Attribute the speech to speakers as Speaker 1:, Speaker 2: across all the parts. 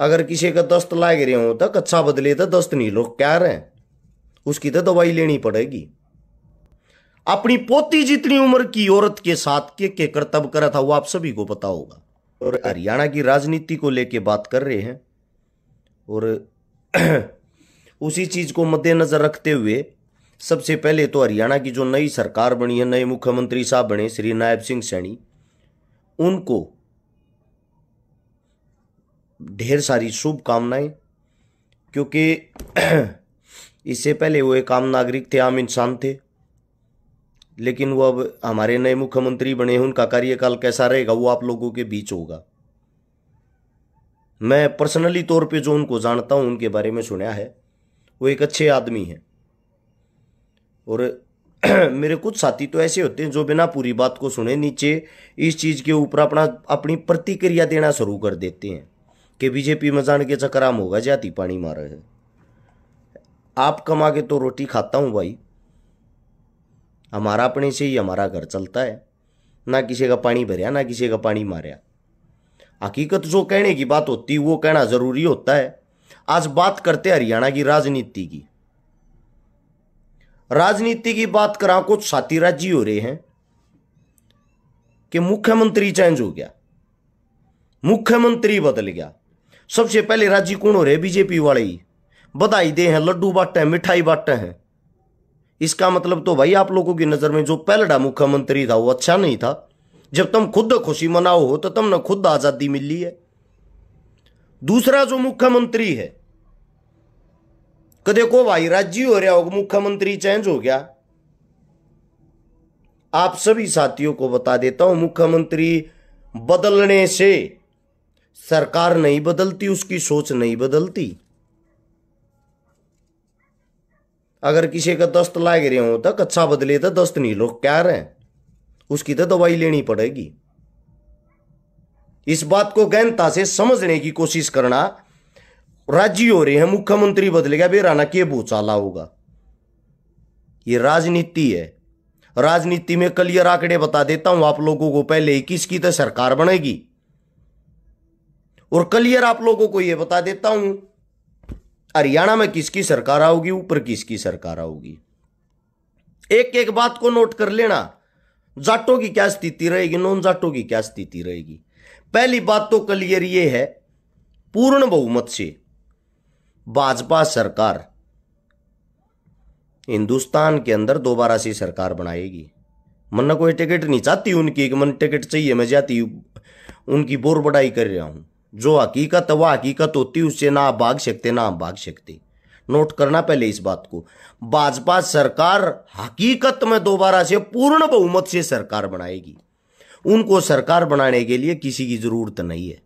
Speaker 1: अगर किसी का दस्त लाग रहे हो तो कच्चा बदले तो दस्त नहीं लोग क्या रहे, उसकी तो दवाई लेनी पड़ेगी। अपनी पोती जितनी उम्र की औरत के साथ के करतब करा था वो आप सभी को पता होगा। और हरियाणा की राजनीति को लेके बात कर रहे हैं और उसी चीज को मद्देनजर रखते हुए सबसे पहले तो हरियाणा की जो नई सरकार बनी है, नए मुख्यमंत्री साहब बने श्री नायब सिंह सैनी, उनको ढेर सारी शुभकामनाएं, क्योंकि इससे पहले वो एक आम नागरिक थे, आम इंसान थे, लेकिन वो अब हमारे नए मुख्यमंत्री बने हैं। उनका कार्यकाल कैसा रहेगा वो आप लोगों के बीच होगा। मैं पर्सनली तौर पे जो उनको जानता हूं, उनके बारे में सुना है, वो एक अच्छे आदमी हैं। और मेरे कुछ साथी तो ऐसे होते हैं जो बिना पूरी बात को सुने नीचे इस चीज़ के ऊपर अपनी प्रतिक्रिया देना शुरू कर देते हैं कि बीजेपी में जान के चक्राम होगा, जाति पानी मारा है। आप कमा के तो रोटी खाता हूँ भाई, हमारा अपने से ही हमारा घर चलता है, ना किसी का पानी भरया ना किसी का पानी मारया। हकीकत जो कहने की बात होती है वो कहना जरूरी होता है। आज बात करते हरियाणा की राजनीति की। राजनीति की बात करा, कुछ साथी राजी हो रहे हैं कि मुख्यमंत्री चेंज हो गया, मुख्यमंत्री बदल गया। सबसे पहले राजी कौन हो रहे? बीजेपी वाले ही। बधाई दे हैं, लड्डू बांटे हैं, मिठाई बांटे हैं। इसका मतलब तो भाई आप लोगों की नजर में जो पहला मुख्यमंत्री था वो अच्छा नहीं था। जब तुम खुद खुशी मनाओ हो तो तुमने खुद आजादी मिली है। दूसरा जो मुख्यमंत्री है, कदे को भाई राज्य हो रहा होगा मुख्यमंत्री चेंज हो गया। आप सभी साथियों को बता देता हूं, मुख्यमंत्री बदलने से सरकार नहीं बदलती, उसकी सोच नहीं बदलती। अगर किसी का दस्त लाग रहे हो तो कच्चा बदले तो दस्त नहीं लोग क्या रहे, उसकी तो दवाई लेनी पड़ेगी। इस बात को गहनता से समझने की कोशिश करना। राज्य हो रहे हैं, मुख्यमंत्री बदलेगा, बेराना के भूचाला होगा। ये राजनीति है। राजनीति में क्लियर आंकड़े बता देता हूं आप लोगों को पहले ही, किसकी तो सरकार बनेगी। और क्लियर आप लोगों को यह बता देता हूं हरियाणा में किसकी सरकार आओगी, ऊपर किसकी सरकार आओगी। एक एक बात को नोट कर लेना। जाटों की क्या स्थिति रहेगी, नॉन जाटों की क्या स्थिति रहेगी। पहली बात तो क्लियर ये है, पूर्ण बहुमत से भाजपा सरकार हिंदुस्तान के अंदर दोबारा से सरकार बनाएगी। मन कोई टिकट नहीं चाहती उनकी, एक मन टिकट चाहिए, मैं जाती उनकी बोर बड़ाई कर रहा हूं। जो हकीकत है वह हकीकत होती, उससे ना आप भाग सकते ना आप भाग सकते। नोट करना पहले इस बात को। भाजपा सरकार हकीकत में दोबारा से पूर्ण बहुमत से सरकार बनाएगी। उनको सरकार बनाने के लिए किसी की जरूरत नहीं है,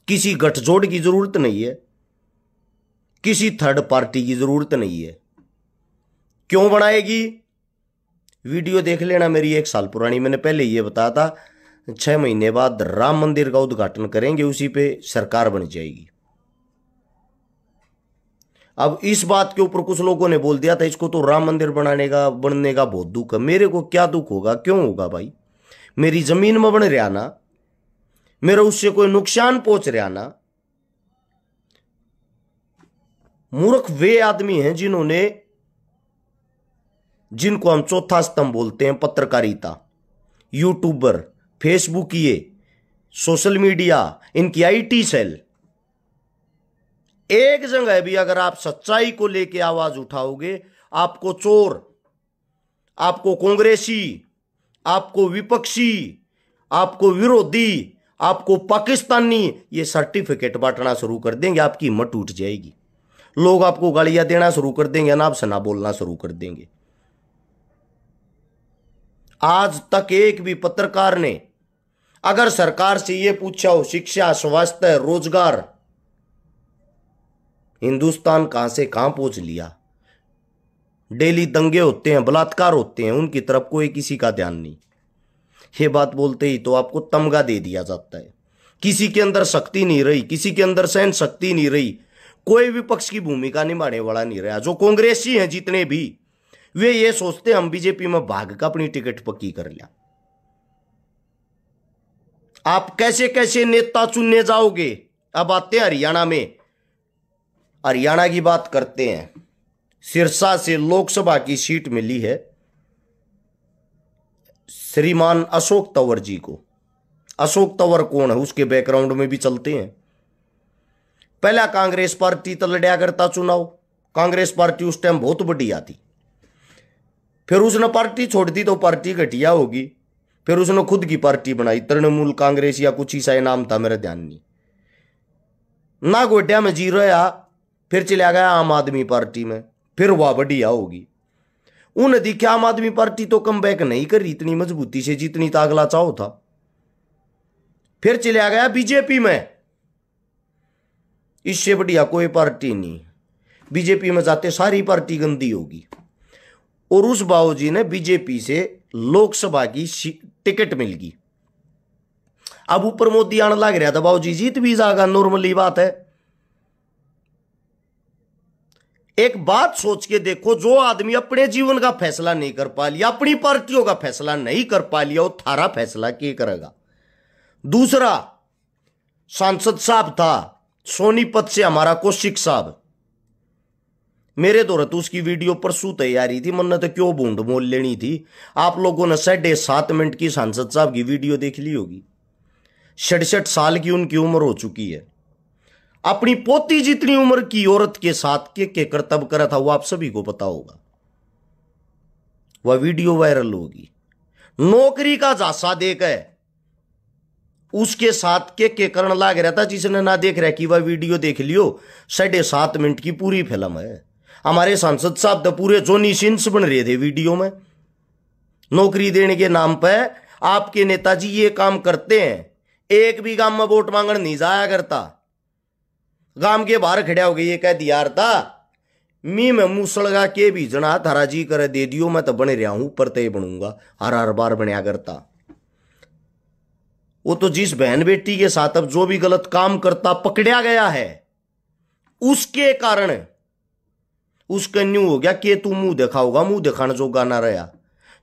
Speaker 1: किसी गठजोड़ की जरूरत नहीं है, किसी थर्ड पार्टी की जरूरत नहीं है। क्यों बनाएगी? वीडियो देख लेना मेरी 1 साल पुरानी, मैंने पहले ये बताया था 6 महीने बाद राम मंदिर का उद्घाटन करेंगे, उसी पे सरकार बन जाएगी। अब इस बात के ऊपर कुछ लोगों ने बोल दिया था इसको तो राम मंदिर बनने का बहुत दुख है। मेरे को क्या दुख होगा, क्यों होगा भाई? मेरी जमीन में बन रहा ना, मेरा उससे कोई नुकसान पहुंच रहा ना। मूर्ख वे आदमी हैं जिनको हम चौथा स्तंभ बोलते हैं, पत्रकारिता, यूट्यूबर, फेसबुक, ये सोशल मीडिया, इनकी आईटी सेल। एक जगह भी अगर आप सच्चाई को लेके आवाज उठाओगे, आपको चोर, आपको कांग्रेसी, आपको विपक्षी, आपको विरोधी, आपको पाकिस्तानी, ये सर्टिफिकेट बांटना शुरू कर देंगे। आपकी हिम्मत टूट जाएगी। लोग आपको गालियां देना शुरू कर देंगे, ना आपसे ना बोलना शुरू कर देंगे। आज तक एक भी पत्रकार ने अगर सरकार से यह पूछा हो शिक्षा, स्वास्थ्य, रोजगार, हिंदुस्तान कहां से कहां पहुंच लिया। डेली दंगे होते हैं, बलात्कार होते हैं, उनकी तरफ कोई किसी का ध्यान नहीं। ये बात बोलते ही तो आपको तमगा दे दिया जाता है। किसी के अंदर शक्ति नहीं रही, किसी के अंदर सहन शक्ति नहीं रही, कोई विपक्ष की भूमिका निभाने वाला नहीं रहा। जो कांग्रेसी हैं जितने भी, वे ये सोचते हम बीजेपी में भाग का अपनी टिकट पक्की कर लिया। आप कैसे कैसे नेता चुनने जाओगे, अब आते हैं हरियाणा में। हरियाणा की बात करते हैं। सिरसा से लोकसभा की सीट मिली है श्रीमान अशोक तंवर जी को। अशोक तंवर कौन है, उसके बैकग्राउंड में भी चलते हैं। पहला कांग्रेस पार्टी तो लड़ा करता चुनाव। कांग्रेस पार्टी उस टाइम बहुत बढ़िया थी। फिर उसने पार्टी छोड़ दी तो पार्टी घटिया होगी। फिर उसने खुद की पार्टी बनाई, तृणमूल कांग्रेस या कुछ ऐसा नाम था, मेरा ध्यान नहीं। ना गोड्या में जी रहा, फिर चला गया आम आदमी पार्टी में, फिर वह बढ़िया होगी। उन दिखा आम आदमी पार्टी तो कम बैक नहीं कर रही इतनी मजबूती से जितनी तागला चाहो था। फिर चला गया बीजेपी में। इससे बढ़िया कोई पार्टी नहीं। बीजेपी में जाते सारी पार्टी गंदी होगी। और उस बाबूजी ने बीजेपी से लोकसभा की टिकट मिल गई। अब ऊपर मोदी आने लग रहा था, बाबूजी जीत भी जाएगा, नॉर्मली बात है। एक बात सोच के देखो, जो आदमी अपने जीवन का फैसला नहीं कर पा लिया, अपनी पार्टियों का फैसला नहीं कर पा लिया, वो थारा फैसला क्या करेगा। दूसरा सांसद साहब था सोनीपत से हमारा कौशिक साहब। मेरे दौर तो उसकी वीडियो परसों तैयारी थी, मन तो क्यों बूंद मोल लेनी थी। आप लोगों ने 7.5 मिनट की सांसद साहब की वीडियो देख ली होगी। 67 साल की उनकी उम्र हो चुकी है। अपनी पोती जितनी उम्र की औरत के साथ के करतब करा था वो आप सभी को पता होगा। वह वीडियो वायरल होगी। नौकरी का झांसा देकर उसके साथ के करण लाग रहा था। जिसने ना देख रहा कि वह वीडियो देख लियो। 7.5 मिनट की पूरी फिल्म है। हमारे सांसद साहब तो पूरे जोनी सिंस बन रहे थे वीडियो में। नौकरी देने के नाम पर आपके नेताजी ये काम करते हैं। एक भी गांव में वोट मांगने नहीं जाया करता। गांव के बाहर खड़ा हो गया ये कह दिया था, मी में मुसलगा के भी जना थारा जी करे दे दियो, मैं तो बने रहा हूं, पर ते बनूंगा। हर हर बार बनया करता। वो तो जिस बहन बेटी के साथ अब जो भी गलत काम करता पकड़ा गया है, उसके कारण उसका न्यू हो गया कि तू मुंह दिखाओगा, मुंह दिखाने जो गाना रहा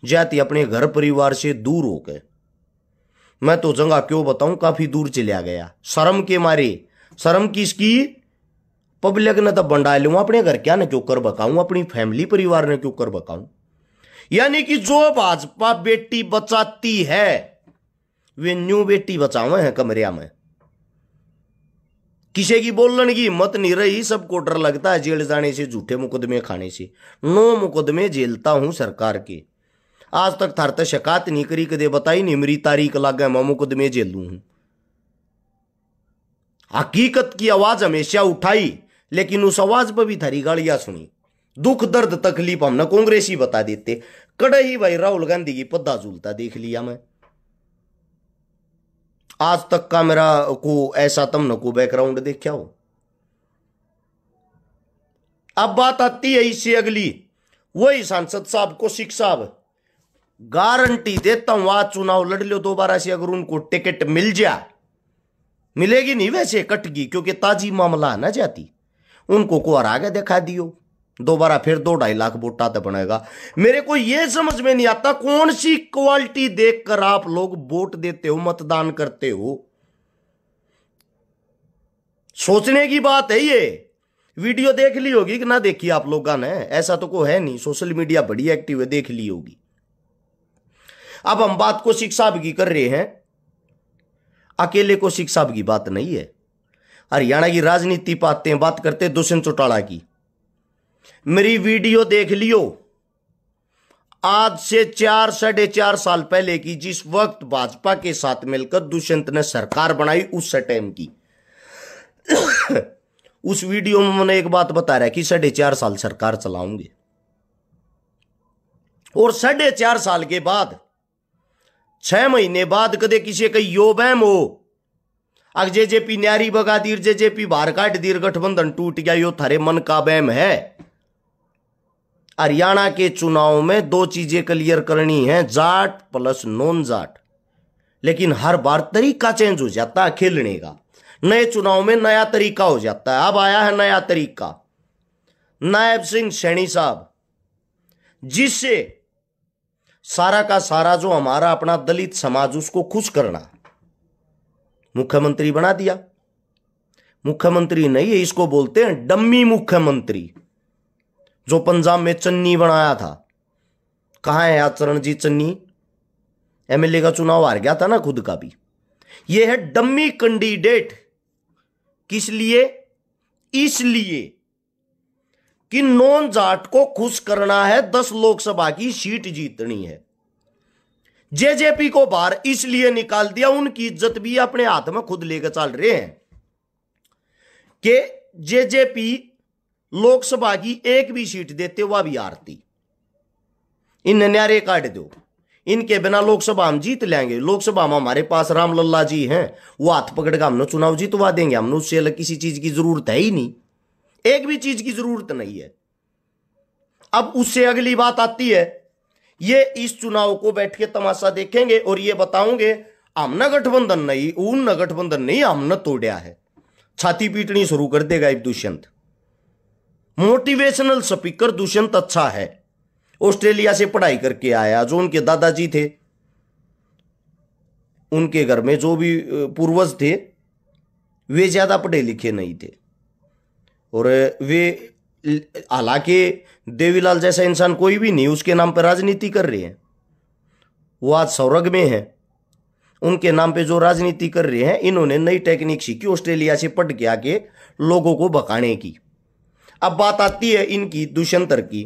Speaker 1: जाती अपने घर परिवार से दूर हो गए। मैं तो जगह क्यों बताऊं, काफी दूर चला गया शर्म के मारे। शर्म किसकी, पब्लिक ने तो बंडा लूं, अपने घर क्या न क्यों कर बकाऊं, अपनी फैमिली परिवार ने क्यों कर बकाऊं। यानी कि जो भाजपा बेटी बचाती है वे न्यू बेटी बचावे हैं कमरिया में। किसी की बोलने की हिम्मत नहीं रही। सबको डर लगता है जेल जाने से, झूठे मुकदमे खाने से। 9 मुकदमे झेलता हूं सरकार के। आज तक थार तक शिकायत नहीं करी, कदे बताई नहीं मेरी तारीख लागे मैं मुकदमे झेलू हूं। हकीकत की आवाज हमेशा उठाई, लेकिन उस आवाज पर भी थारी गालियां सुनी। दुख दर्द तकलीफ हमने कांग्रेसी बता देते। कड़े ही भाई राहुल गांधी की पद्दा झूलता देख लिया मैं। आज तक का मेरा को ऐसा तुमने को बैकग्राउंड देखा हो। अब बात आती है इससे अगली। वही सांसद साहब कौशिक साहब गारंटी देता हूं आज चुनाव लड़ लो दोबारा से। अगर उनको टिकट मिल जाए, मिलेगी नहीं वैसे कटगी, क्योंकि ताजी मामला ना जाती। उनको को हरा के दिखा दियो दोबारा, फिर 2-2.5 लाख वोटा तो बनेगा। मेरे को यह समझ में नहीं आता कौन सी क्वालिटी देखकर आप लोग वोट देते हो, मतदान करते हो। सोचने की बात है। ये वीडियो देख ली होगी कि ना देखी आप लोगों ने, ऐसा तो कोई है नहीं। सोशल मीडिया बड़ी एक्टिव है, देख ली होगी। अब हम बात को कौशिक साहब की कर रहे हैं। अकेले कौशिक साहब की बात नहीं है। हरियाणा की राजनीति पाते हैं, बात करते हैं दुष्यंत चौटाला की। मेरी वीडियो देख लियो आज से 4-4.5 साल पहले की, जिस वक्त भाजपा के साथ मिलकर दुष्यंत ने सरकार बनाई उस टाइम की। उस वीडियो में मैंने एक बात बता रहा है कि 4.5 साल सरकार चलाऊंगे, और 4.5 साल के बाद 6 महीने बाद कदे किसी का यो बहम हो अग जेजेपी न्यारी बगा दीर, जेजेपी बाहर काट दीर, गठबंधन टूट गया, यो थारे मन का बहम है। हरियाणा के चुनाव में 2 चीजें क्लियर करनी है, जाट प्लस नॉन जाट। लेकिन हर बार तरीका चेंज हो जाता है खेलने का। नए चुनाव में नया तरीका हो जाता है। अब आया है नया तरीका, नायब सिंह सैनी साहब, जिससे सारा का सारा जो हमारा अपना दलित समाज उसको खुश करना, मुख्यमंत्री बना दिया। मुख्यमंत्री नहीं है, इसको बोलते हैं डम्मी मुख्यमंत्री, जो पंजाब में चन्नी बनाया था। कहां है यार चरणजीत चन्नी? एमएलए का चुनाव हार गया था ना खुद का भी। यह है डम्मी कैंडिडेट। किस लिए? इसलिए कि नॉन जाट को खुश करना है, 10 लोकसभा की सीट जीतनी है। जेजेपी को बाहर इसलिए निकाल दिया, उनकी इज्जत भी अपने हाथ में खुद लेकर चल रहे हैं कि जेजेपी लोकसभा की एक भी सीट देते वह भी हारती। इन न्यारे काट दो, इनके बिना लोकसभा हम जीत लेंगे। लोकसभा में हमारे पास राम लल्ला जी हैं, वो हाथ पकड़ कर हमने चुनाव जीतवा देंगे। हमने उससे अलग किसी चीज की जरूरत है ही नहीं, एक भी चीज की जरूरत नहीं है। अब उससे अगली बात आती है, ये इस चुनाव को बैठ के तमाशा देखेंगे और ये बताओगे हमने गठबंधन नहीं, उन गठबंधन नहीं, हमने तोड़ा है। छाती पीटनी शुरू कर देगा एक दुष्यंत। मोटिवेशनल स्पीकर दुष्यंत अच्छा है, ऑस्ट्रेलिया से पढ़ाई करके आया। जो उनके दादाजी थे, उनके घर में जो भी पूर्वज थे, वे ज्यादा पढ़े लिखे नहीं थे। और वे, हालांकि देवीलाल जैसा इंसान कोई भी नहीं उसके नाम पर राजनीति कर रहे हैं। वो आज स्वर्ग में है, उनके नाम पे जो राजनीति कर रहे हैं, इन्होंने नई टेक्निक सीखी ऑस्ट्रेलिया से पढ़ के आके लोगों को भगाने की। अब बात आती है इनकी दुष्यंतर की।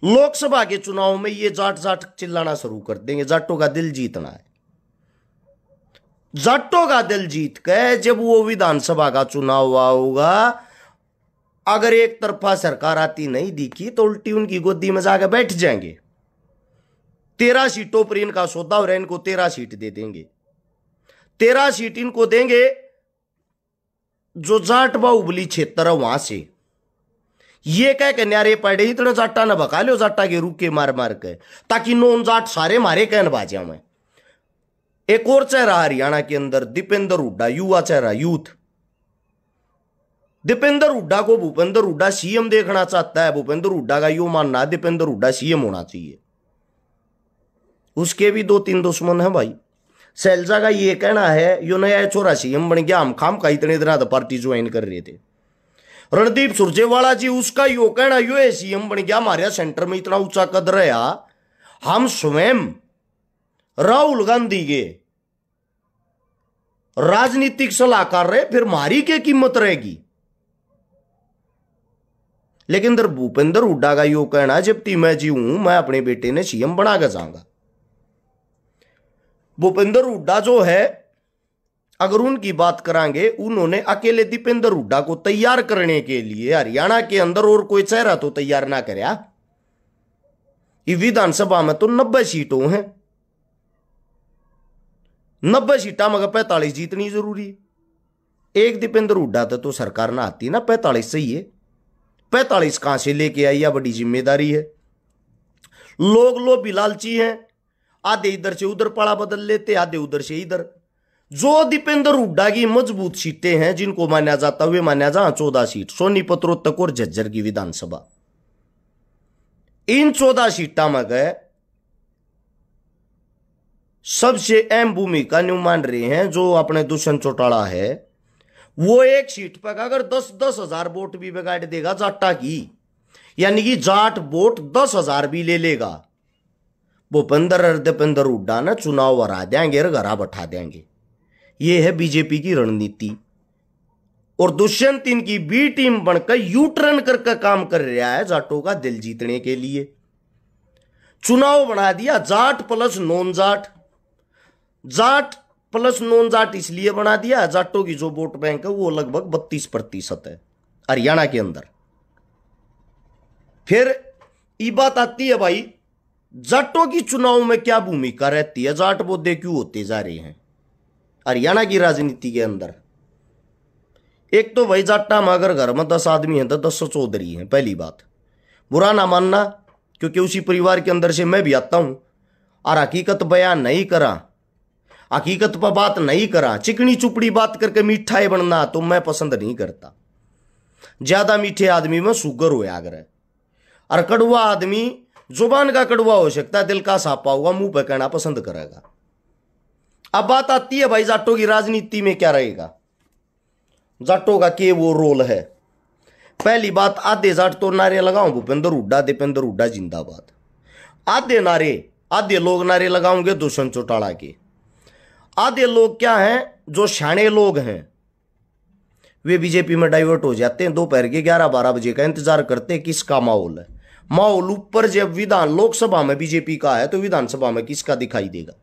Speaker 1: लोकसभा के चुनाव में ये जाट जाट चिल्लाना शुरू कर देंगे, जाटों का दिल जीतना है। जाटों का दिल जीत के जब वो विधानसभा का चुनाव होगा, अगर एक तरफा सरकार आती नहीं दिखी तो उल्टी उनकी गोदी में जाकर बैठ जाएंगे। 13 सीटों पर इनका सौदा और इनको 13 सीट दे देंगे। 13 सीट इनको देंगे जो जाट बाहुबली क्षेत्र है वहां से। ये कह के न्यारे पड़े इतना जाटा न भगा लो, जाटा के रूके मार मार के, ताकि नॉन जाट सारे मारे कहन बाजा में। एक और चेहरा हरियाणा के अंदर, दीपेंद्र हुड्डा, युवा चेहरा, यूथ। दीपेंद्र हुड्डा को भूपेंद्र हुड्डा सीएम देखना चाहता है। भूपेंद्र हुड्डा का यो मानना दीपेंद्र हुड्डा सीएम होना चाहिए। उसके भी 2-3 दुश्मन हैं भाई। शैलजा का ये कहना है यो नया छोरा सीएम बन गया, हम खाम का इतने दिन तो पार्टी ज्वाइन कर रहे थे। रणदीप सुरजेवाला जी, उसका यो कहना यो है सीएम बन गया, हमारे सेंटर में इतना ऊंचा कद रहा, हम स्वयं राहुल गांधी के राजनीतिक सलाहकार रहे, फिर मारी के कीमत रहेगी। लेकिन इधर भूपेंद्र हुड्डा का यो कहना, जब ती मैं जी हूं, मैं अपने बेटे ने सीएम बना कर जाऊंगा। भूपेंद्र हुड्डा जो है, अगर उनकी बात करांगे, उन्होंने अकेले दीपेंद्र हुड्डा को तैयार करने के लिए हरियाणा के अंदर और कोई चेहरा तो तैयार ना करया। विधानसभा में तो 90 सीटों हैं, 90 सीटा मगर 45 जीतनी जरूरी है। एक दीपेंद्र हुड्डा तो सरकार ना आती ना, 45 सही है। 45 कहां से लेके आई, या बड़ी जिम्मेदारी है। लोग लालची हैं, आधे इधर से उधर पाड़ा बदल लेते, आधे उधर से इधर। जो दीपेंद्र हुड्डा की मजबूत सीटें हैं जिनको माना जाता हुए माना जा 14 सीट, सोनीपत, रोहतक और झज्जर की विधानसभा। इन 14 सीटा में गए सबसे अहम भूमिका मान रहे हैं जो अपने दुष्यंत चौटाला है। वो एक सीट पर अगर 10-10 हजार वोट भी बिगाड़ देगा जाटा की, यानी कि जाट वोट 10 हजार भी ले लेगा, भूपेंद्र और दीपेंद्र हुड्डा ने चुनाव हरा देंगे और घरा बैठा देंगे। ये है बीजेपी की रणनीति। और दुष्यंत इनकी बी टीम बनकर यू टर्न करके काम कर रहा है जाटों का दिल जीतने के लिए। चुनाव बना दिया Jat plus non Jat. Jat plus non Jat इसलिए बना दिया, जाटों की जो वोट बैंक है वो लगभग 32% है हरियाणा के अंदर। फिर ये बात आती है भाई, जाटों की चुनाव में क्या भूमिका रहती है, जाट मुद्दे क्यों होते जा रहे हैं हरियाणा की राजनीति के अंदर। एक तो भाई जाटा में अगर घर में 10 आदमी हैं तो 10 चौधरी हैं, पहली बात। बुरा ना मानना, क्योंकि उसी परिवार के अंदर से मैं भी आता हूं। और हकीकत बयान नहीं करा, हकीकत पर बात नहीं करा, चिकनी चुपड़ी बात करके मिठाई बनना तो मैं पसंद नहीं करता। ज्यादा मीठे आदमी में शुगर हो आगर, और कड़वा आदमी जुबान का कड़वा हो सकता है, दिल का सापा हुआ मुंह पे कहना पसंद करेगा। अब बात आती है भाई जाटों की राजनीति में क्या रहेगा। जाटों का के वो रोल है। पहली बात, आधे जाट तो नारे लगाऊं भूपेंद्र हुड्डा दीपेंद्र हुड्डा जिंदाबाद। आधे लोग नारे लगाओगे दुष्यंत चौटाला के। आधे लोग क्या हैं, जो शाणे लोग हैं वे बीजेपी में डाइवर्ट हो जाते हैं। दोपहर के 11-12 बजे का इंतजार करते हैं किसका माहौल है। माहौल ऊपर जब लोकसभा में बीजेपी का है तो विधानसभा में किसका दिखाई देगा?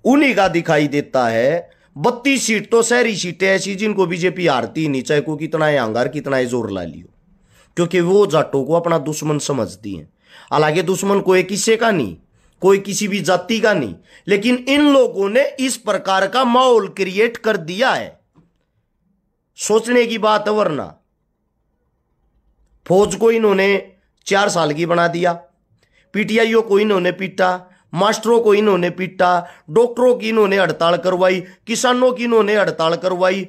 Speaker 1: उन्हीं का दिखाई देता है। 32 सीट तो शहरी सीटें ऐसी जिनको बीजेपी हारती नहीं, चाहे को कितना ही अंगार कितना ही जोर ला लियो, क्योंकि वो जाटों को अपना दुश्मन समझती हैं। हालांकि दुश्मन कोई किसी का नहीं, कोई किसी भी जाति का नहीं, लेकिन इन लोगों ने इस प्रकार का माहौल क्रिएट कर दिया है। सोचने की बात है। वरना फौज को इन्होंने 4 साल की बना दिया, पीटीआईओ को इन्होंने पीटा, मास्टरों को इन्होंने पीटा, डॉक्टरों की इन्होंने हड़ताल करवाई, किसानों की इन्होंने हड़ताल करवाई,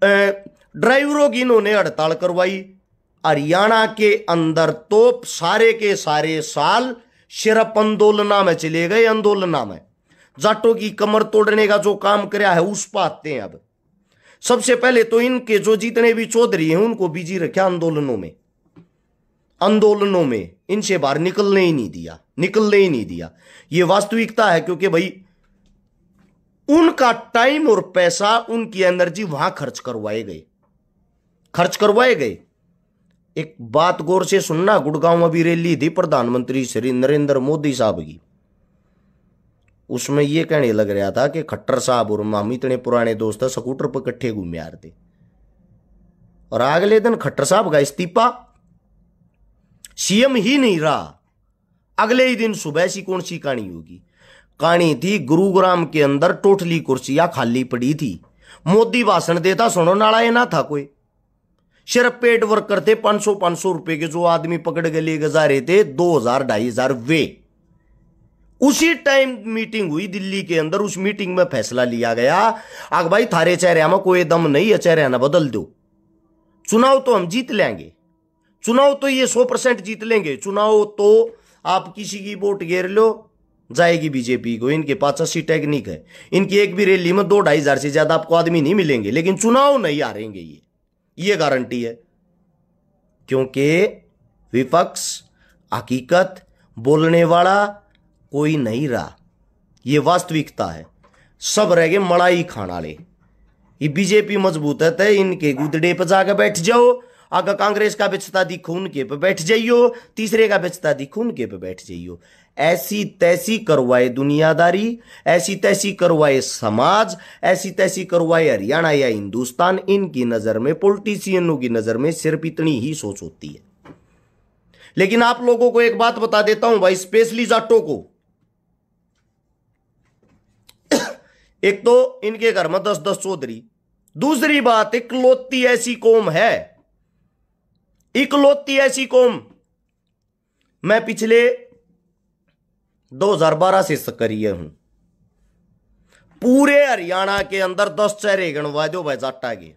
Speaker 1: ड्राइवरों की इन्होंने हड़ताल करवाई। हरियाणा के अंदर तो सारे के सारे साल सिर्फ आंदोलना में चले गए, आंदोलना में। जाटों की कमर तोड़ने का जो काम कराया है उस पर आते हैं। अब सबसे पहले तो इनके जो जितने भी चौधरी हैं उनको बिजी रखा आंदोलनों में इनसे बाहर निकलने ही नहीं दिया। ये वास्तविकता है, क्योंकि भाई उनका टाइम और पैसा, उनकी एनर्जी वहां खर्च करवाए गए। एक बात गौर से सुनना, गुड़गांव में भी रैली थी प्रधानमंत्री श्री नरेंद्र मोदी साहब की। उसमें यह कहने लग रहा था कि खट्टर साहब और हम इतने पुराने दोस्त हैं, स्कूटर पर इकट्ठे घूमे आ रहे थे। और अगले दिन खट्टर साहब का इस्तीफा, सीएम ही नहीं रहा। अगले ही दिन सुबह सी कौन सी कहानी होगी? कहानी थी गुरुग्राम के अंदर टोटली कुर्सियां खाली पड़ी थी। मोदी भाषण देता, सुनो नाला ये ना था कोई, सिर्फ पेड वर्क करते। 500 रुपए के जो आदमी पकड़ के लेके जा रहे थे, 2000-2500 वे। उसी टाइम मीटिंग हुई दिल्ली के अंदर। उस मीटिंग में फैसला लिया गया, आग भाई थारे चेहरे में कोई दम नहीं है, चेहरे ना बदल दो। चुनाव तो हम जीत लेंगे, चुनाव तो ये 100% जीत लेंगे। चुनाव तो आप किसी की वोट घेर लो, जाएगी बीजेपी को। इनके पास अच्छी टेक्निक है। इनकी एक भी रैली में 2-2.5 हजार से ज्यादा आपको आदमी नहीं मिलेंगे, लेकिन चुनाव नहीं हारेंगे, ये गारंटी है। क्योंकि विपक्ष, हकीकत बोलने वाला कोई नहीं रहा। ये वास्तविकता है। सब रह गए मलाई खाने वाले। ये बीजेपी मजबूत है तो इनके गुदड़े पर जाकर बैठ जाओ। अगर कांग्रेस का बेचता दिखो उनके पे बैठ जाइयो, तीसरे का बेचता दिखो उनके पे बैठ जाइयो। ऐसी तैसी करवाए दुनियादारी, ऐसी तैसी करवाए समाज, ऐसी तैसी करवाए हरियाणा या हिंदुस्तान। इनकी नजर में, पॉलिटिशियनों की नजर में सिर्फ इतनी ही सोच होती है। लेकिन आप लोगों को एक बात बता देता हूं भाई, स्पेशली जाटों को। एक तो इनके घर में 10-10 चौधरी। दूसरी बात, इकलौती ऐसी कौम है, इकलौती ऐसी कौम। मैं पिछले 2012 से सक्रिय हूं। पूरे हरियाणा के अंदर 10 चेहरे गिनवा दो भाई जाटा के,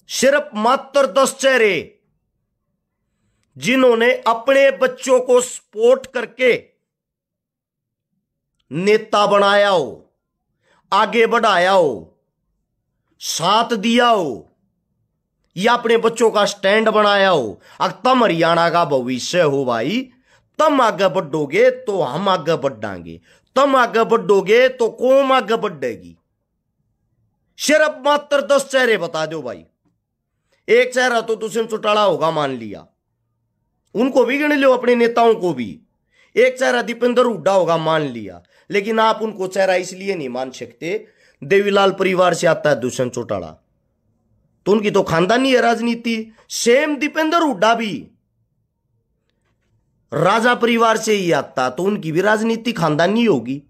Speaker 1: सिर्फ मात्र 10 चेहरे जिन्होंने अपने बच्चों को सपोर्ट करके नेता बनाया हो, आगे बढ़ाया हो, साथ दिया हो, या अपने बच्चों का स्टैंड बनाया हो। अगर तुम हरियाणा का भविष्य हो भाई, तुम आगे बढ़ोगे तो हम आगे बढ़ाएंगे, तुम आगे बढ़ोगे तो कौम आगे बढ़ेगी। सिर्फ मात्र 10 चेहरे बता दो भाई। एक चेहरा तो दुष्यंत चौटाला होगा मान लिया, उनको भी गिन लो, अपने नेताओं को भी। एक चेहरा दीपेंद्र हुड्डा होगा मान लिया, लेकिन आप उनको चेहरा इसलिए नहीं मान सकते, देवीलाल परिवार से आता है दुष्यंत चौटाला, तो उनकी तो खानदानी है राजनीति। सेम दीपेंद्र हुड्डा भी राजा परिवार से ही आता, तो उनकी भी राजनीति खानदानी होगी।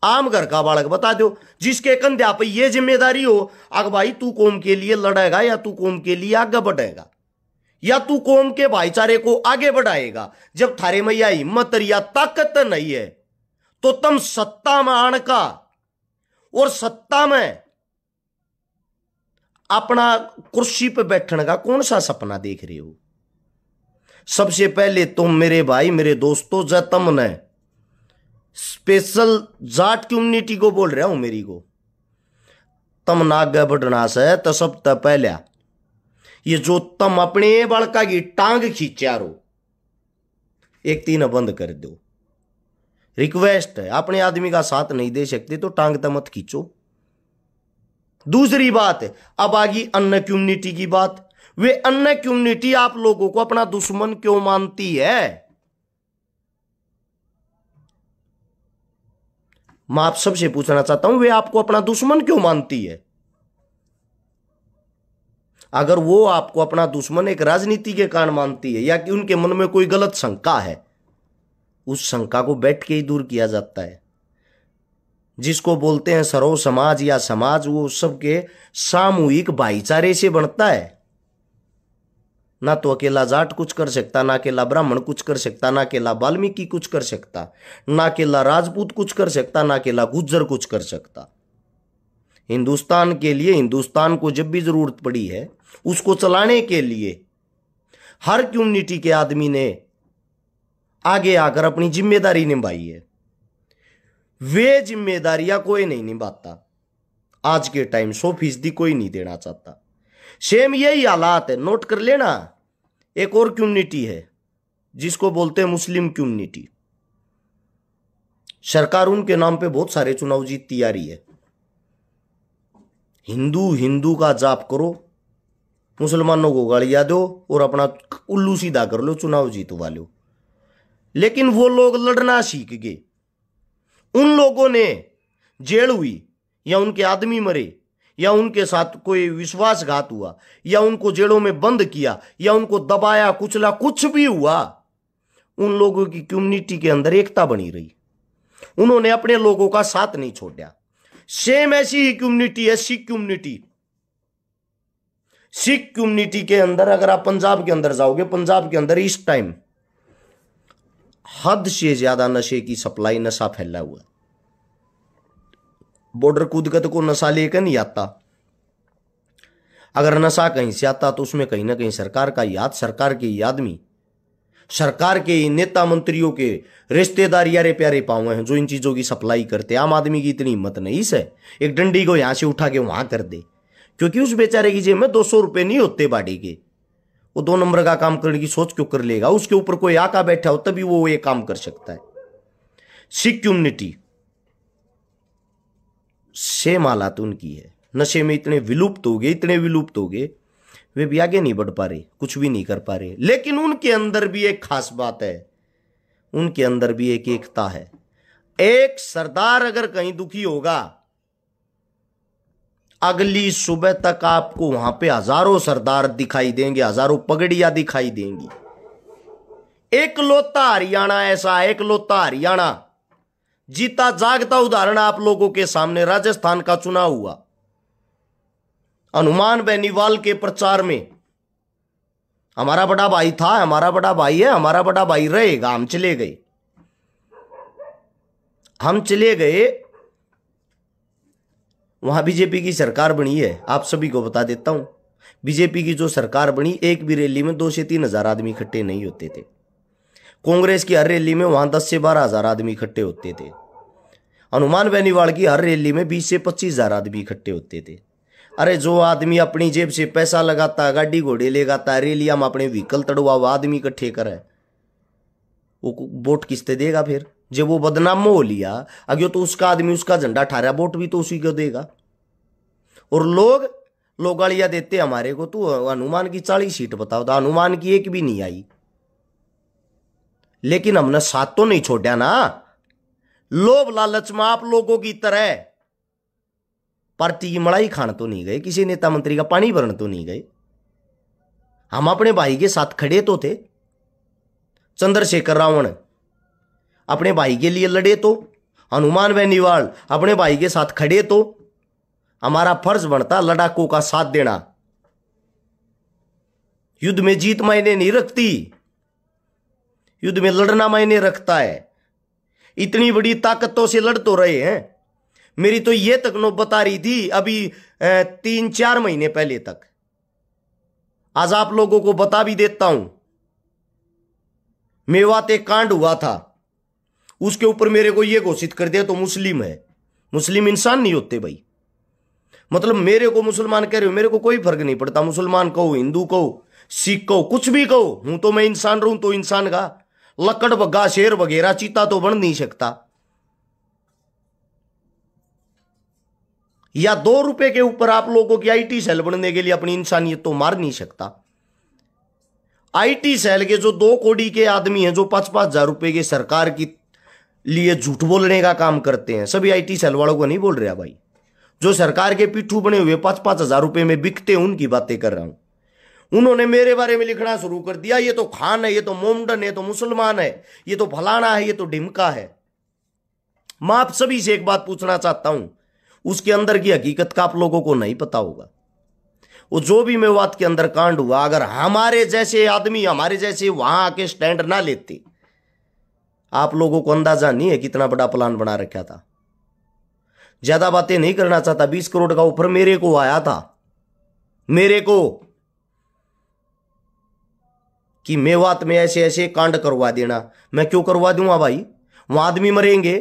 Speaker 1: आम घर का बालक बता दो, जिसके कंधे पे ये जिम्मेदारी हो, अग भाई तू कौम के लिए लड़ेगा या तू कौम के लिए आगे बढ़ेगा, या तू कौम के भाईचारे को आगे बढ़ाएगा। जब थारे में यह हिम्मत या ताकत नहीं है, तो तुम सत्ता में आने का और सत्ता में अपना कुर्सी पे बैठने का कौन सा सपना देख रहे हो? सबसे पहले तुम मेरे भाई, मेरे दोस्तों, जब तुमने स्पेशल जाट कम्युनिटी को बोल रहा हूं, मेरी को तम आगे बढ़ना से तो सब तक पहला ये जो तम अपने बड़का की टांग खींचा रो, एक तीन बंद कर दो। रिक्वेस्ट है, अपने आदमी का साथ नहीं दे सकते तो टांग तो मत खींचो। दूसरी बात है, अब आ गई अन्य कम्युनिटी की बात। वे अन्य कम्युनिटी आप लोगों को अपना दुश्मन क्यों मानती है? मैं आप सबसे पूछना चाहता हूं, वे आपको अपना दुश्मन क्यों मानती है? अगर वो आपको अपना दुश्मन एक राजनीति के कारण मानती है या कि उनके मन में कोई गलत शंका है, उस शंका को बैठ के ही दूर किया जाता है। जिसको बोलते हैं सरो समाज या समाज, वो सबके सामूहिक भाईचारे से बनता है। ना तो अकेला जाट कुछ कर सकता, ना अकेला ब्राह्मण कुछ कर सकता, ना अकेला वाल्मीकि कुछ कर सकता, ना अकेला राजपूत कुछ कर सकता, ना अकेला गुज्जर कुछ कर सकता। हिंदुस्तान के लिए, हिंदुस्तान को जब भी जरूरत पड़ी है उसको चलाने के लिए हर कम्युनिटी के आदमी ने आगे आकर अपनी जिम्मेदारी निभाई है। वे जिम्मेदारियां कोई नहीं निभाता आज के टाइम, 100% कोई नहीं देना चाहता। सेम यही हालात है, नोट कर लेना। एक और कम्युनिटी है जिसको बोलते हैं मुस्लिम कम्युनिटी। सरकार उनके नाम पे बहुत सारे चुनाव जीतती आ रही है। हिंदू हिंदू का जाप करो, मुसलमानों को गालियां दो और अपना उल्लू सीधा कर लो, चुनाव जीतवा लो। लेकिन वो लोग लड़ना सीख गए। उन लोगों ने जेल हुई या उनके आदमी मरे या उनके साथ कोई विश्वासघात हुआ या उनको जेलों में बंद किया या उनको दबाया कुचला, कुछ भी हुआ, उन लोगों की कम्युनिटी के अंदर एकता बनी रही। उन्होंने अपने लोगों का साथ नहीं छोड़ा। सेम ऐसी ही कम्युनिटी है सिख कम्युनिटी। सिख कम्युनिटी के अंदर अगर आप पंजाब के अंदर जाओगे, पंजाब के अंदर इस टाइम हद से ज्यादा नशे की सप्लाई, नशा फैला हुआ। बॉर्डर कूदकर को नशा लेकर नहीं आता। अगर नशा कहीं से आता तो उसमें कहीं ना कहीं सरकार का याद, सरकार के ही आदमी, सरकार के ही नेता मंत्रियों के रिश्तेदार यारे प्यारे पावे हैं जो इन चीजों की सप्लाई करते। आम आदमी की इतनी हिम्मत नहीं है एक डंडी को यहां से उठा के वहां कर दे, क्योंकि उस बेचारे की जेब में 200 रुपए नहीं होते बाड़ी के। वो 2 नंबर का काम करने की सोच क्यों कर लेगा? उसके ऊपर कोई आका बैठा हो तभी वो ये काम कर सकता है। सिख कम्युनिटी सेम हालात उनकी है। नशे में इतने विलुप्त हो गए, इतने विलुप्त हो गए, वे भी आगे नहीं बढ़ पा रहे, कुछ भी नहीं कर पा रहे। लेकिन उनके अंदर भी एक खास बात है, उनके अंदर भी एक एकता है। एक सरदार अगर कहीं दुखी होगा, अगली सुबह तक आपको वहां पे हजारों सरदार दिखाई देंगे, हजारों पगड़ियां दिखाई देंगी। एकलौता हरियाणा ऐसा, एकलौता हरियाणा जीता जागता उदाहरण आप लोगों के सामने राजस्थान का चुनाव हुआ। हनुमान बेनीवाल के प्रचार में हमारा बड़ा भाई था, हमारा बड़ा भाई है, हमारा बड़ा भाई रहेगा। हम चले गए, हम चले गए, वहां बीजेपी की सरकार बनी है। आप सभी को बता देता हूं, बीजेपी की जो सरकार बनी, एक भी रैली में 2 से 3 हजार आदमी इकट्ठे नहीं होते थे। कांग्रेस की हर रैली में वहां 10 से 12 हजार आदमी इकट्ठे होते थे। हनुमान बेनीवाल की हर रैली में 20 से 25 हजार आदमी इकट्ठे होते थे। अरे जो आदमी अपनी जेब से पैसा लगाता, गाड़ी घोड़े ले गाता, रैलियां में अपने व्हीकल तड़वा हुआ आदमी इकट्ठे करे, वो वोट किसते देगा? फिर जब वो बदनाम हो लिया, अगे तो उसका आदमी उसका झंडा ठहरा, वोट भी तो उसी को देगा। और लोग गालियां देते हमारे को, तो हनुमान की 40 सीट बताओ, तो हनुमान की एक भी नहीं आई। लेकिन हमने साथ तो नहीं छोड़ा ना। लोभ लालच में आप लोगों की तरह पार्टी की मलाई खान तो नहीं गए, किसी नेता मंत्री का पानी भरन तो नहीं गए। हम अपने भाई के साथ खड़े तो थे। चंद्रशेखर रावण अपने भाई के लिए लड़े तो, हनुमान बेनीवाल अपने भाई के साथ खड़े तो, हमारा फर्ज बनता लड़ाकों का साथ देना। युद्ध में जीत मायने नहीं रखती, युद्ध में लड़ना मायने रखता है। इतनी बड़ी ताकतों से लड़ तो रहे हैं। मेरी तो ये तक नौबत आ रही थी अभी 3-4 महीने पहले तक। आज आप लोगों को बता भी देता हूं, मेवात एक कांड हुआ था, उसके ऊपर मेरे को यह घोषित कर दिया तो मुस्लिम है। मुस्लिम इंसान नहीं होते भाई, मतलब मेरे को मुसलमान कह रहे हो, मेरे को कोई फर्क नहीं पड़ता, मुसलमान कहो, हिंदू कहो, सिख कहो, कुछ भी कहो, हूं तो मैं इंसान रहूं तो इंसान का। लकड़ बग्गा शेर वगैरह चीता तो बन नहीं सकता। या 2 रुपए के ऊपर आप लोगों की आईटी सेल बनने के लिए अपनी इंसानियत तो मार नहीं सकता। आईटी सेल के जो 2 करोड़ के आदमी हैं, जो 5-5 हजार रुपए के सरकार की लिए झूठ बोलने का काम करते हैं, सभी आईटी सेल वालों को नहीं बोल रहा भाई। जो सरकार के पिट्ठू बने हुए 5-5 हजार रुपए में बिकते हैं, उनकी बातें कर रहा हूं। उन्होंने मेरे बारे में लिखना शुरू कर दिया, ये तो खान है, ये तो मोमडन है, ये तो मुसलमान है, ये तो फलाना है, ये तो ढिमका है। मैं आप सभी से एक बात पूछना चाहता हूं, उसके अंदर की हकीकत का आप लोगों को नहीं पता होगा। वो जो भी मेवात के अंदर कांड हुआ, अगर हमारे जैसे आदमी, हमारे जैसे वहां आके स्टैंड ना लेते, आप लोगों को अंदाजा नहीं है कितना बड़ा प्लान बना रखा था। ज्यादा बातें नहीं करना चाहता। 20 करोड़ का ऑफर मेरे को आया था, मेरे को, कि मेवात में ऐसे ऐसे कांड करवा देना। मैं क्यों करवा दूंगा भाई? वहां आदमी मरेंगे,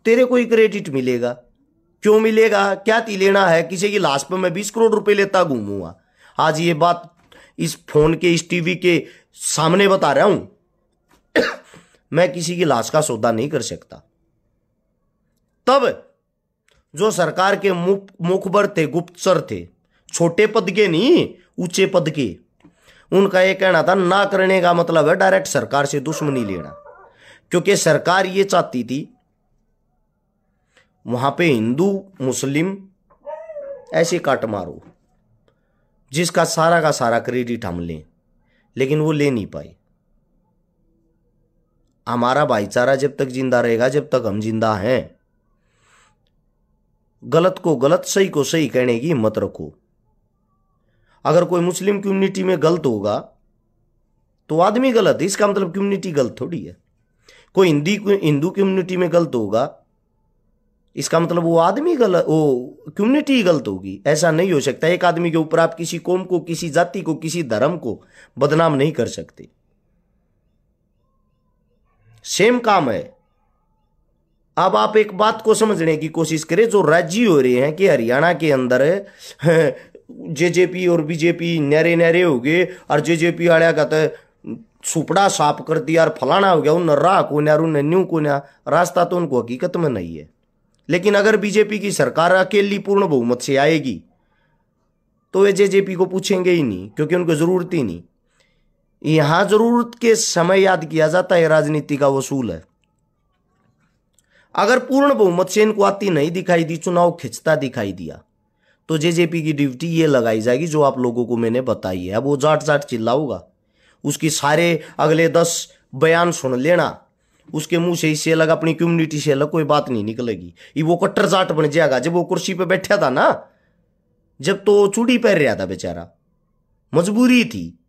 Speaker 1: तेरे को ही क्रेडिट मिलेगा। क्यों मिलेगा? क्या ती लेना है? किसी की लाश पर मैं 20 करोड़ रुपए लेता घूमूंगा। आज ये बात इस फोन के, इस टीवी के सामने बता रहा हूं। मैं किसी की लाश का सौदा नहीं कर सकता। तब जो सरकार के मुखबर थे, गुप्तचर थे, छोटे पद के नहीं, ऊंचे पद के, उनका यह कहना था ना करने का मतलब है डायरेक्ट सरकार से दुश्मनी लेना। क्योंकि सरकार ये चाहती थी वहां पे हिंदू मुस्लिम ऐसे काट मारो जिसका सारा का सारा क्रेडिट हम लें, लेकिन वो ले नहीं पाए। हमारा भाईचारा जब तक जिंदा रहेगा, जब तक हम जिंदा हैं, गलत को गलत, सही को सही कहने की हिम्मत रखो। अगर कोई मुस्लिम कम्युनिटी में गलत होगा तो आदमी गलत है, इसका मतलब कम्युनिटी गलत थोड़ी है। कोई हिंदू कम्युनिटी में गलत होगा, इसका मतलब वो आदमी गलत, वो कम्युनिटी गलत होगी। ऐसा नहीं हो सकता। एक आदमी के ऊपर आप किसी कौम को, किसी जाति को, किसी धर्म को बदनाम नहीं कर सकते। सेम काम है। अब आप एक बात को समझने की कोशिश करें, जो राज्य हो रहे हैं कि हरियाणा के अंदर जेजेपी और बीजेपी न्यारे न्यारे हो गए, और जेजेपी वाला कहता है सुपड़ा साफ कर दिया और फलाना हो गया, उन राह को न्यार, उन न्यू को न्यार, रास्ता तो उनको हकीकत में नहीं है। लेकिन अगर बीजेपी की सरकार अकेली पूर्ण बहुमत से आएगी तो वे जेजेपी को पूछेंगे ही नहीं, क्योंकि उनको जरूरत ही नहीं। यहां जरूरत के समय याद किया जाता है, राजनीति का वसूल है। अगर पूर्ण बहुमत से इनको आती नहीं दिखाई दी, चुनाव खिंचता दिखाई दिया, तो जेजेपी की ड्यूटी ये लगाई जाएगी जो आप लोगों को मैंने बताई है। अब वो जाट जाट चिल्लाऊगा, उसकी सारे अगले 10 बयान सुन लेना, उसके मुंह से इससे अलग, अपनी कम्युनिटी से अलग कोई बात नहीं निकलेगी। ये वो कट्टर जाट बन जाएगा। जब वो कुर्सी पे बैठा था ना, जब तो चूड़ी पहन रहा था बेचारा, मजबूरी थी।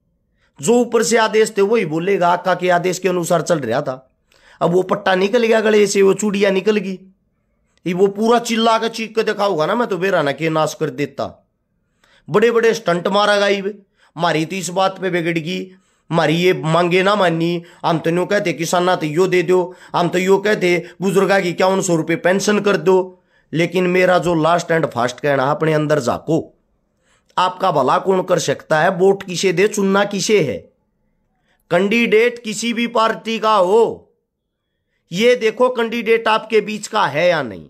Speaker 1: जो ऊपर से आदेश थे वही बोलेगा, आका के आदेश के अनुसार चल रहा था। अब वो पट्टा निकल गया गले से, वो चूड़िया निकल गई, ये वो पूरा चिल्ला के चीख के देखा होगा ना, मैं तो बेराना के नाश कर देता। बड़े बड़े स्टंट मारा गई, मारी तो इस बात पे बिगड़ गई, मारी ये मांगे ना मानी। हम तो यूं कहते किसाना तो यो दे दो, हम तो यो कहते बुजुर्गा की 5100 रुपये पेंशन कर दो। लेकिन मेरा जो लास्ट एंड फास्ट कहना, अपने अंदर झाको, आपका भला कौन कर सकता है? वोट किसे दे, चुनना किसे है? कैंडिडेट किसी भी पार्टी का हो, ये देखो कैंडिडेट आपके बीच का है या नहीं,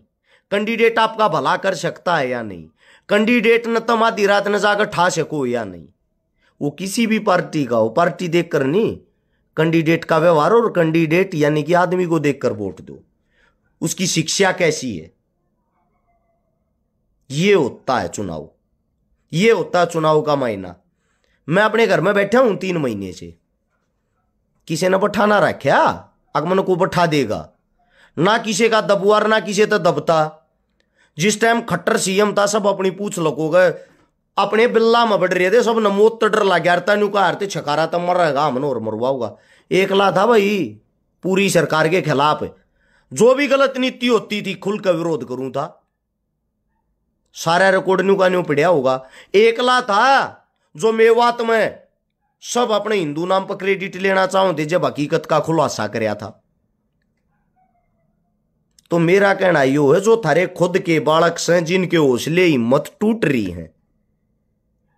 Speaker 1: कैंडिडेट आपका भला कर सकता है या नहीं, कैंडिडेट न तुम आधी रात न जाकर ठा सको या नहीं। वो किसी भी पार्टी का हो, पार्टी देखकर नहीं, कैंडिडेट का व्यवहार और कैंडिडेट यानी कि आदमी को देखकर वोट दो, उसकी शिक्षा कैसी है। ये होता है चुनाव, ये होता है चुनाव का महीना। मैं अपने घर में बैठा हूं 3 महीने से, किसी ने बैठाना रखा, अगमन को बैठा देगा ना, किसी का दबुआर ना किसी तो दबता। जिस टाइम खट्टर सीएम था, सब अपनी पूछ लगोगे, अपने बिल्ला में बढ़ रहे थे सब, नमोत तो डर लग गया न्यू का हारते छकारा तो मर रहेगा, हमने और मरवाऊगा। एकला था भाई पूरी सरकार के खिलाफ, जो भी गलत नीति होती थी खुल का विरोध करूं था, सारा रिकॉर्ड न्यू का न्यू पढ़िया होगा। एकला था जो मेवात में सब अपने हिंदू नाम पर क्रेडिट लेना चाहते, जब हकीकत का खुलासा कराया था। तो मेरा कहना यो है, जो थारे खुद के बालक से जिनके हौसले हिम्मत टूट रही हैं,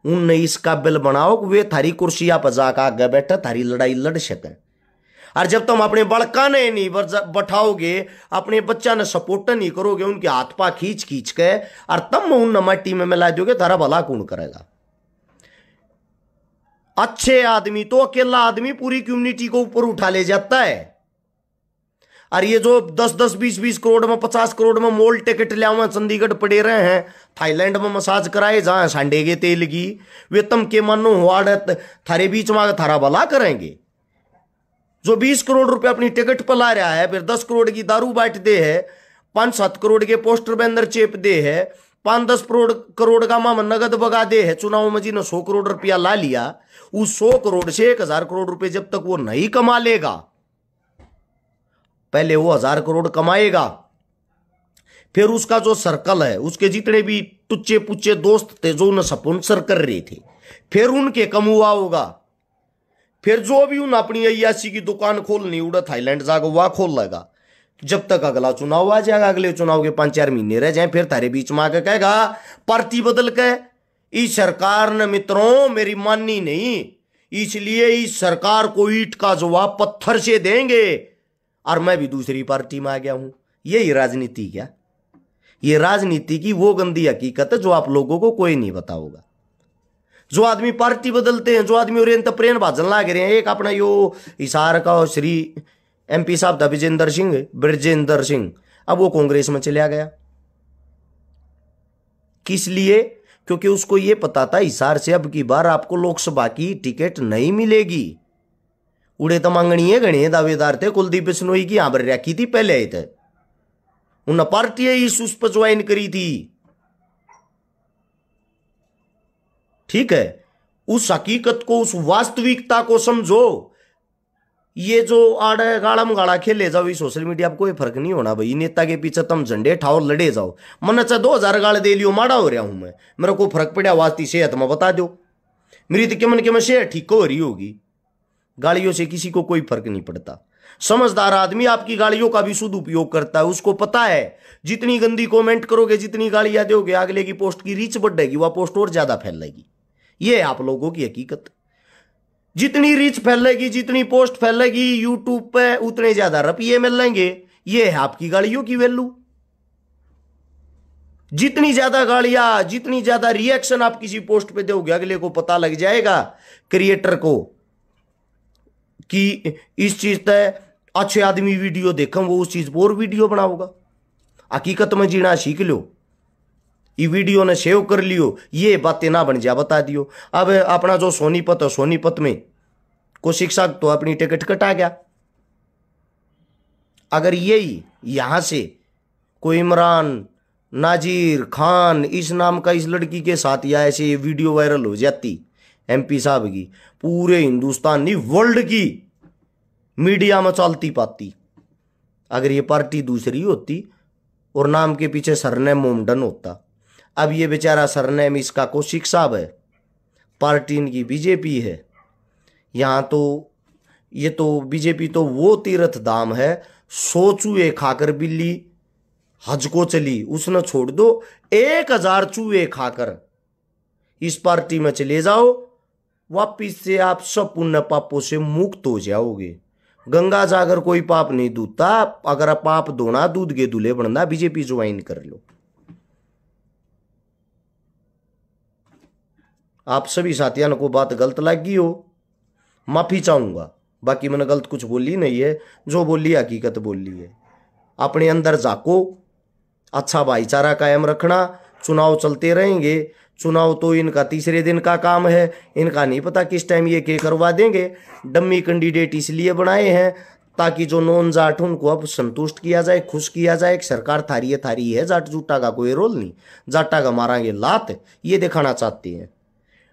Speaker 1: उनने इस काबिल बनाओ कि वे थारी कुर्सियां पर जाकर आगे बैठे थारी लड़ाई लड़ सके। और जब तुम अपने बड़का ने नहीं बैठाओगे, अपने बच्चा ने सपोर्ट नहीं करोगे, उनके हाथ पा खींच खींच के, और तब उन मट्टी में मिला दोगे, तारा भला कौन करेगा? अच्छे आदमी तो अकेला आदमी पूरी कम्युनिटी को ऊपर उठा ले जाता है। और ये जो 10-10, 20-20 करोड़ में, 50 करोड़ में मोल टिकट ले हुए चंडीगढ़ पड़े रहे हैं, थाईलैंड में मसाज कराए जहां सांडे के तेल की, वे तम के मनो हुआ थारे बीच में थारा भला करेंगे। जो 20 करोड़ रुपए अपनी टिकट पर ला रहा है, फिर 10 करोड़ की दारू बांट दे है, 5-7 करोड़ के पोस्टर बैनर चेप दे है, 5-10 करोड़ का मामा नगद बगा दे है। चुनाव में जिन्होंने 100 करोड़ रुपया ला लिया, उस 100 करोड़ से 1000 करोड़ रुपए जब तक वो नहीं कमा लेगा, पहले वो 1000 करोड़ कमाएगा, फिर उसका जो सर्कल है, उसके जितने भी टुच्चे पुच्चे दोस्त थे जो उन्हें स्पॉन्सर कर रहे थे, फिर उनके कम हुआ होगा। फिर जो भी उन अपनी अय्यासी की दुकान खोलनी उड़ा थाईलैंड जाकर वह खोल लेगा, जब तक अगला चुनाव आ जाएगा। अगले चुनाव के 5-4 महीने रह जाए, फिर तारे बीच में आकर कहेगा पार्टी बदल के, इस सरकार ने मित्रों मेरी माननी नहीं, इसलिए इस सरकार को ईंट का जवाब पत्थर से देंगे, और मैं भी दूसरी पार्टी में आ गया हूं। यही राजनीति क्या? ये राजनीति की वो गंदी हकीकत है जो आप लोगों को कोई नहीं बताओगा। जो आदमी पार्टी बदलते हैं, जो आदमी ओरियंत प्रेन भाजन लाग रहे हैं, एक अपना यो हिसार का श्री MP साहब था ब्रजेंद्र सिंह, अब वो कांग्रेस में चला गया। किस लिए? क्योंकि उसको ये पता था हिसार से अब की बार आपको लोकसभा की टिकट नहीं मिलेगी। उड़े तो मांगनी है, गणे दावेदार थे, कुलदीप बिश्नोई की यहां पर रखी थी, पहले आए थे उन पार्टी इस उस पर ज्वाइन करी थी। ठीक है, उस हकीकत को, उस वास्तविकता को समझो। ये जो आड़े गाड़म गाड़ा खेले जाओ इस सोशल मीडिया पर कोई फर्क नहीं होना भाई। नेता के पीछे तुम झंडे ठाओ, लड़े जाओ। मन अच्छा 2000 गाड़ दे लियो, माड़ा हो रहा हूं मैं, मेरे को फर्क पड़ा वास्ती सेहत में बता दो, मेरी तो के मन सेहत ठीक हो रही होगी। गाड़ियों से किसी को कोई फर्क नहीं पड़ता। समझदार आदमी आपकी गाड़ियों का भी शुद्ध उपयोग करता है। उसको पता है जितनी गंदी कमेंट करोगे, जितनी गालियां दोगे, अगले की पोस्ट की रीच बढ़ेगी, वह पोस्ट और ज्यादा फैलेगी। ये है आप लोगों की हकीकत। जितनी रीच फैलेगी, जितनी पोस्ट फैलेगी यूट्यूब पे, उतने ज्यादा रुपये मिलेंगे। ये है आपकी गाड़ियों की वैल्यू। जितनी ज्यादा गाड़ियां, जितनी ज्यादा रिएक्शन आप किसी पोस्ट पे दोगे, अगले को पता लग जाएगा, क्रिएटर को, कि इस चीज तय अच्छे आदमी वीडियो देखम, वो उस चीज पर और वीडियो बनाओगा। हकीकत में जीना सीख लो। ये वीडियो ने सेव कर लियो, ये बातें ना बन जा, बता दियो। अब अपना जो सोनीपत है, सोनीपत में को शिक्षक तो अपनी टिकट कटा गया। अगर यही यहां से कोई इमरान नाजिर खान इस नाम का इस लड़की के साथ या ऐसे ये वीडियो वायरल हो जाती MP साहब की, पूरे हिंदुस्तान नहीं वर्ल्ड की मीडिया में चलती पाती। अगर ये पार्टी दूसरी होती और नाम के पीछे सरनेम मोमडन होता। अब ये बेचारा सरनेम इसका कौशिक साहब है, पार्टी इनकी बीजेपी है। यहाँ तो ये तो बीजेपी तो वो तीर्थ धाम है, 100 चूहे खाकर बिल्ली हज को चली, उसने छोड़ दो 1000 चूहे खाकर इस पार्टी में चले जाओ, वापिस से आप सब पुण्य पापों से मुक्त हो जाओगे। गंगा जाकर कोई पाप नहीं दूधता, अगर आप पाप धोना दूध के दूल्हे बनना, बीजेपी ज्वाइन कर लो। आप सभी साथियों को बात गलत लगी हो, माफी चाहूंगा, बाकी मैंने गलत कुछ बोली नहीं है, जो बोली हकीकत बोली है। अपने अंदर झाको, अच्छा भाईचारा कायम रखना। चुनाव चलते रहेंगे, चुनाव तो इनका तीसरे दिन का काम है, इनका नहीं पता किस टाइम ये के करवा देंगे। डम्मी कैंडिडेट इसलिए बनाए हैं ताकि जो नॉन जाट उनको अब संतुष्ट किया जाए, खुश किया जाए। सरकार थारी है, जाट जूटा का कोई रोल नहीं, जाटा का मारांगे लात, ये दिखाना चाहते हैं।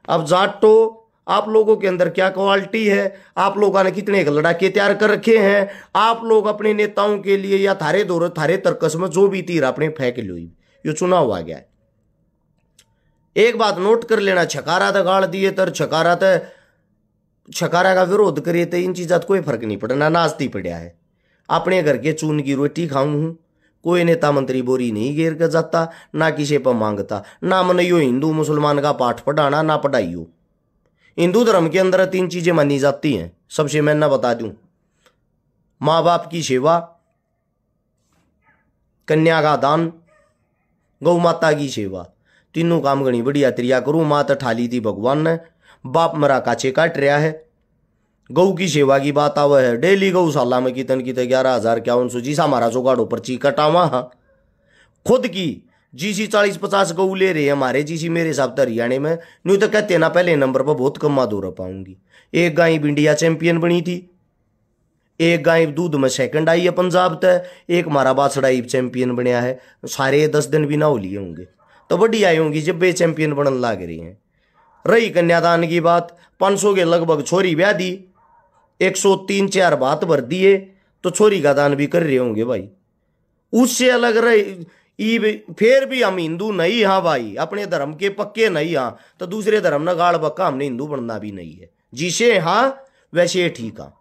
Speaker 1: अब जाट तो आप लोगों के अंदर क्या क्वालिटी है, आप लोगों ने कितने लड़ाके तैयार कर रखे हैं, आप लोग अपने नेताओं के लिए या थारे दौर थारे तर्कस में जो भी तीर अपने फेंक लो। ये चुनाव आ गया है। एक बात नोट कर लेना, छकारा था गाड़ दिए तर छकारा था, छकारा का विरोध करिए तो इन चीज़ात कोई फर्क नहीं पड़ना, नाचती पड़ा है। अपने घर के चून की रोटी खाऊं हूं, कोई नेता मंत्री बोरी नहीं घेर कर जाता, ना किसी पर मांगता, ना मन यो हिंदू मुसलमान का पाठ पढ़ाना ना पढ़ाइयो। हिंदू धर्म के अंदर 3 चीजें मानी जाती हैं, सबसे मैं ना बता दूं, माँ बाप की सेवा, कन्या का दान, गौ माता की सेवा। तीनों काम घनी बढ़िया तरिया करूं। मात ठाली थी भगवान ने, बाप मरा काचे काट रहा है। गौ की सेवा की बात आवे है, डेली गौशाला में कितन की 11,51 जीसा हमारा जोगाड़ो पर्ची कटावा। खुद की जीसी 40-50 गऊ ले रहे हमारे जीसी मेरे हिसाब से हरियाणा में, नहीं तो कहते ना पहले नंबर पर बहुत कम दौड़ पाऊंगी। एक गाय इंडिया चैंपियन बनी थी, एक गाय दूध में सेकंड आई है पंजाब तक, एक हमारा बाछड़ा चैंपियन बनया है। सारे 10 दिन भी ना हो लिए होंगे तो बढ़िया आई होंगी जब वे चैंपियन बनने लग रही हैं। रही कन्यादान की बात, 500 के लगभग छोरी ब्याह दी, 103-4 बात भर दिए, तो छोरी का दान भी कर रहे होंगे भाई। उससे अलग रही फिर भी हम हिंदू नहीं, हाँ भाई अपने धर्म के पक्के नहीं, हाँ तो दूसरे धर्म न गाड़ बक्का हमने हिंदू बनना भी नहीं है। जिसे हाँ वैसे ठीक है।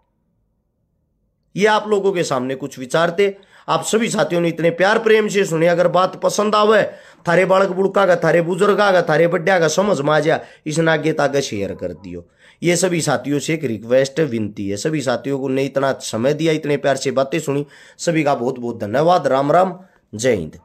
Speaker 1: ये आप लोगों के सामने कुछ विचार थे। आप सभी साथियों ने इतने प्यार प्रेम से सुने। अगर बात पसंद आवे, थारे बालक बुड़का का, थारे बुजुर्गा का, थारे बड्डा का समझ में आ जा, इस नाग्यता का शेयर कर दियो। ये सभी साथियों से एक रिक्वेस्ट विनती है। सभी साथियों को ने इतना समय दिया, इतने प्यार से बातें सुनी, सभी का बहुत बहुत धन्यवाद। राम राम, जय हिंद।